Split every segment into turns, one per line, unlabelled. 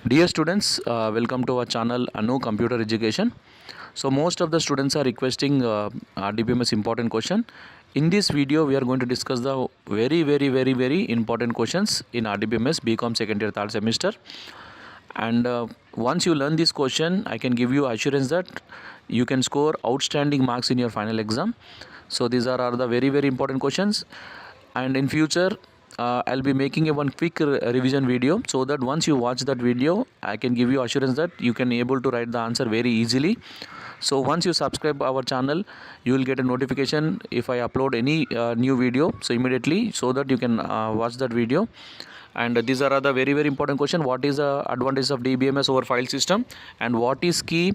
Dear students, welcome to our channel Anu Computer Education. So most of the students are requesting RDBMS important question. In this video, we are going to discuss the very important questions in RDBMS Bcom second year third semester. And once you learn this question, I can give you assurance that you can score outstanding marks in your final exam. So these are the very important questions, and in future I'll be making a one quick revision video, so that once you watch that video, I can give you assurance that you can able to write the answer very easily. So once you subscribe our channel, you will get a notification if I upload any new video, so immediately, so that you can watch that video. And these are the very important question. What is the advantage of DBMS over file system, and what is key,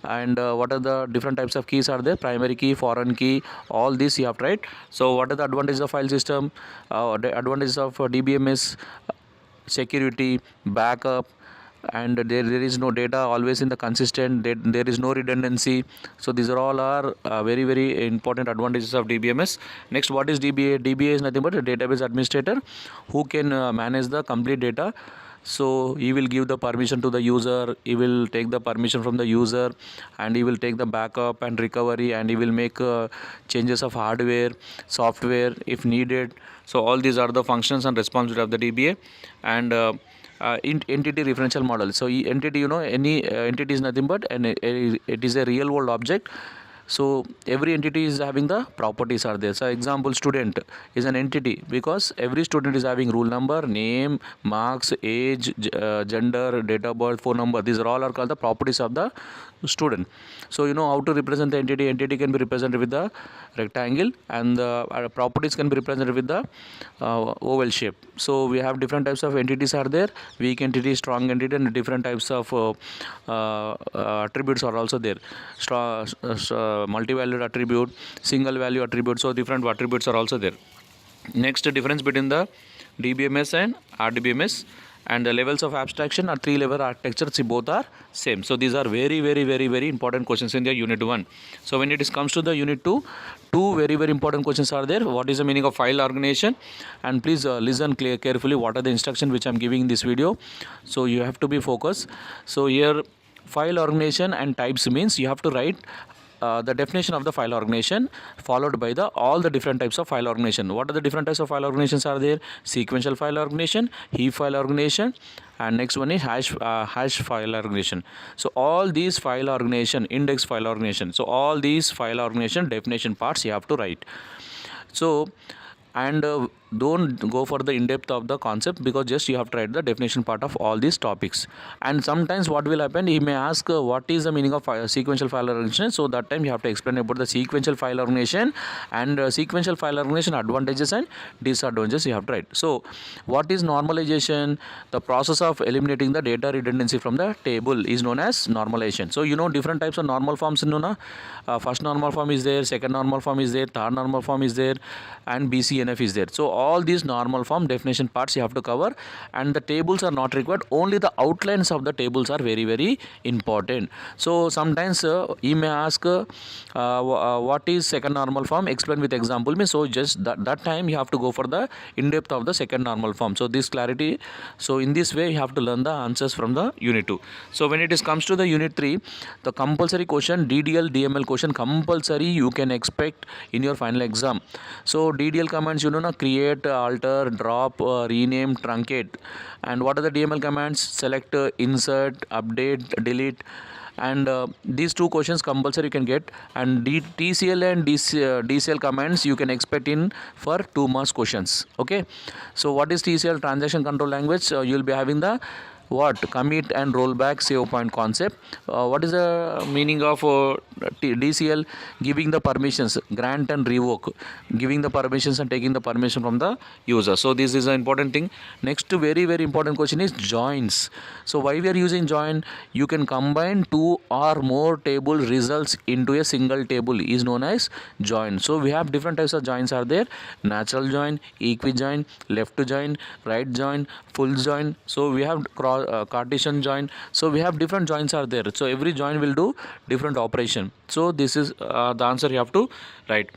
and what are the different types of keys are there, primary key, foreign key, all this you have to write. So what are the advantages of file system, the advantages of DBMS, security, backup, and there is no data always in the consistent, there is no redundancy. So these are all are very important advantages of DBMS. Next, what is DBA? DBA is nothing but a database administrator who can manage the complete data. So he will give the permission to the user, he will take the permission from the user, and he will take the backup and recovery, and he will make changes of hardware, software if needed. So all these are the functions and responsibility of the DBA. And entity referential model. So entity, any entity is nothing but it is a real world object. So every entity is having the properties are there. So example, student is an entity because every student is having roll number, name, marks, age, gender, date of birth, phone number. These are all are called the properties of the student. So you know how to represent the entity. Entity can be represented with the rectangle, and the properties can be represented with the oval shape. So we have different types of entities are there: weak entity, strong entity, and different types of attributes are also there. Multi-valued attribute, single value attribute. So different attributes are also there. Next, difference between the DBMS and RDBMS, and the levels of abstraction are 3-level architecture. See, both are same. So these are very important questions in the unit 1. So when it comes to the unit 2, two very important questions are there. What is the meaning of file organization? And please listen carefully what are the instructions which I am giving in this video. So you have to be focused. So here, file organization and types means you have to write the definition of the file organization followed by the all the different types of file organization. What are the different types of file organizations are there? Sequential file organization, heap file organization, and next one is hash file organization. So all these file organization, index file organization, so all these file organization definition parts you have to write. So and don't go for the in-depth of the concept, because just you have to write the definition part of all these topics. And sometimes what will happen, he may ask what is the meaning of sequential file organization. So that time you have to explain about the sequential file organization, and sequential file organization advantages and disadvantages you have to write. So what is normalization? The process of eliminating the data redundancy from the table is known as normalization. So you know different types of normal forms, first normal form is there, second normal form is there, third normal form is there, and BCNF is there. So all these normal form definition parts you have to cover, and the tables are not required, only the outlines of the tables are very important. So sometimes he may ask what is second normal form, explain with example me. So just that time you have to go for the in-depth of the second normal form. So this clarity, so in this way you have to learn the answers from the unit 2. So when it comes to the unit 3, the compulsory question, DDL DML question compulsory you can expect in your final exam. So DDL commands, create, alter, drop, rename, truncate. And what are the DML commands? Select, insert, update, delete. And these two questions compulsory you can get. And TCL and DCL commands you can expect in for 2 marks questions. Okay. So what is TCL? Transaction control language. You will be having the commit and rollback save point concept. What is the meaning of DCL? Giving the permissions, grant and revoke, giving the permissions and taking the permission from the user. So this is an important thing. Next, very important question is joins. So why we are using join? You can combine 2 or more table results into a single table is known as join. So we have different types of joins are there: natural join, equi join, left to join, right join, full join. So we have Cartesian join. So we have different joins are there. So every join will do different operation. So this is the answer you have to write.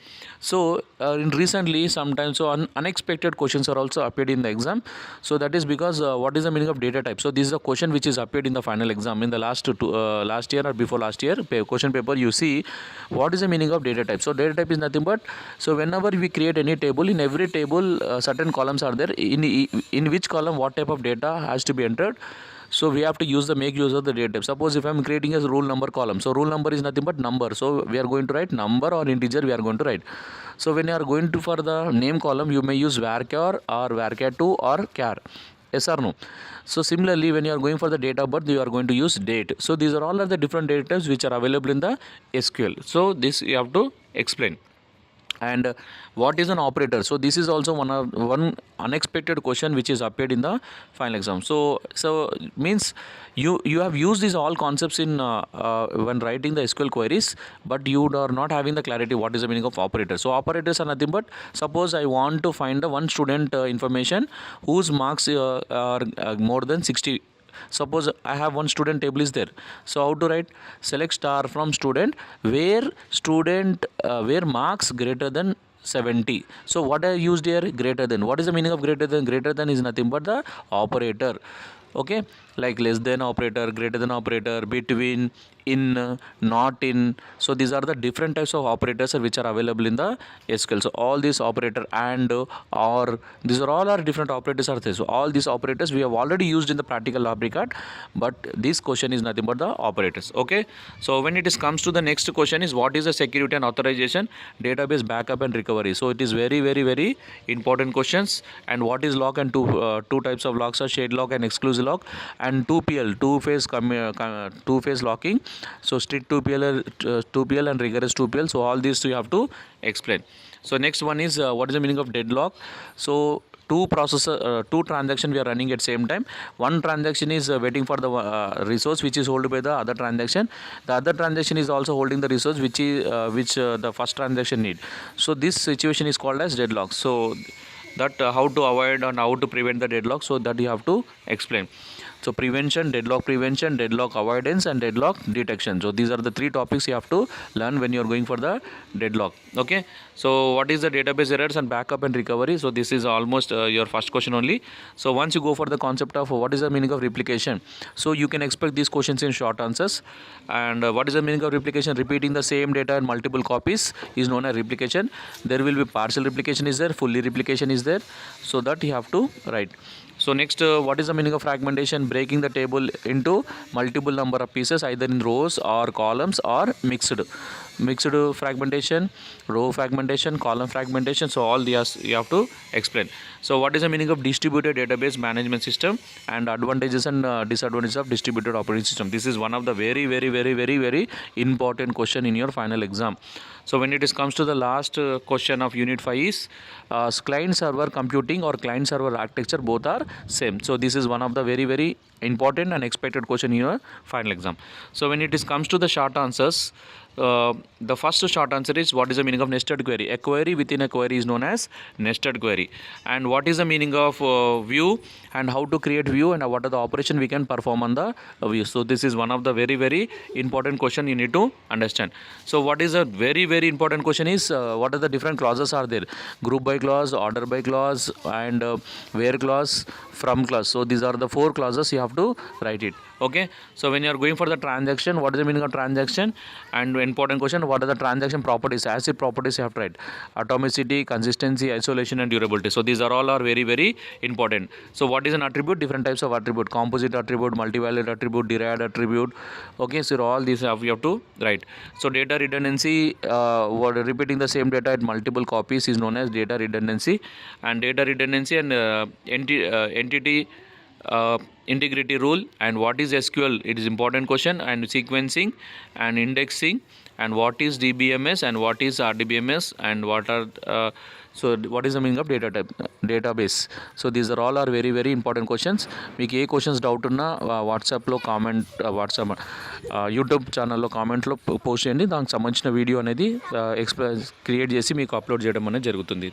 So in recently sometimes unexpected questions are also appeared in the exam. So that is because what is the meaning of data type? So this is a question which is appeared in the final exam in the last year or before last year question paper. You see what is the meaning of data type. So data type is nothing but, so whenever we create any table, in every table certain columns are there, in which column what type of data has to be entered. So we have to make use of the data type. Suppose if I am creating a rule number column, so rule number is nothing but number, so we are going to write number or integer we are going to write. So when you are going to for the name column, you may use varchar or varchar2 or char. Yes or no? So similarly, when you are going for the date of birth, you are going to use date. So these are all of the different data types which are available in the SQL. So this you have to explain. And what is an operator? So this is also one unexpected question which is appeared in the final exam. So means you have used these all concepts in when writing the SQL queries, but you are not having the clarity what is the meaning of operator. So operators are nothing but, suppose I want to find the one student information whose marks are more than 60. Suppose I have one student table is there. So how to write? Select star from student where marks greater than 70. So what I used here? Greater than. What is the meaning of greater than? Greater than is nothing but the operator. Okay, like less than operator, greater than operator, between, in, not in. So these are the different types of operators which are available in the SQL. So all these operator and or, these are all different operators are there. So all these operators we have already used in the practical lab record, but this question is nothing but the operators. Okay, so when it comes to the next question is, what is the security and authorization, database backup and recovery. So it is very very important questions. And what is lock? And two types of locks are shared lock and exclusive lock, and 2PL, two phase locking. So strict 2PL and rigorous 2PL. So all these you have to explain. So next one is what is the meaning of deadlock? So two transactions we are running at same time. One transaction is waiting for the resource which is held by the other transaction. The other transaction is also holding the resource which the first transaction need. So this situation is called as deadlock. So that how to avoid and how to prevent the deadlock, so that you have to explain. So prevention, deadlock avoidance, and deadlock detection. So these are the three topics you have to learn when you are going for the deadlock. Okay, so what is the database errors and backup and recovery? So this is almost your first question only. So once you go for the concept of what is the meaning of replication, so you can expect these questions in short answers. And what is the meaning of replication? Repeating the same data in multiple copies is known as replication. There will be partial replication is there, fully replication is there, so that you have to write. So next, what is the meaning of fragmentation? Breaking the table into multiple number of pieces, either in rows or columns or mixed fragmentation, row fragmentation, column fragmentation. So all these you have to explain. So what is the meaning of distributed database management system, and advantages and disadvantages of distributed operating system? This is one of the very important question in your final exam. So when it comes to the last question of unit 5 is client server computing or client server architecture, both are same. So this is one of the very important and expected question in your final exam. So when it comes to the short answers, the first short answer is, what is the meaning of nested query? A query within a query is known as nested query. And what is the meaning of view, and how to create view, and what are the operation we can perform on the view? So this is one of the very important question you need to understand. So what is a very important question is, what are the different clauses are there? Group by clause, order by clause, and where clause, from clause. So these are the 4 clauses you have to write it. Okay, so when you are going for the transaction, what is the meaning of transaction? And important question, what are the transaction properties? Acid properties you have to write: atomicity, consistency, isolation, and durability. So these are all very important. So what is an attribute? Different types of attribute: composite attribute, multivalued attribute, derived attribute. Okay, so all these you have to write. So data redundancy, repeating the same data at multiple copies is known as data redundancy. And data redundancy and entity integrity rule. And what is SQL? It is important question. And sequencing and indexing, and what is DBMS and what is RDBMS, and what are so what is the meaning of database? So these are all very important questions. మీకు ఏ questions doubt ఉన్నా వాట్సాప్లో comment YouTube ఛానల్లో కామెంట్లో post చేయండి. దానికి సంబంధించిన video అనేది create చేసి మీకు అప్లోడ్ చేయడం అనేది జరుగుతుంది.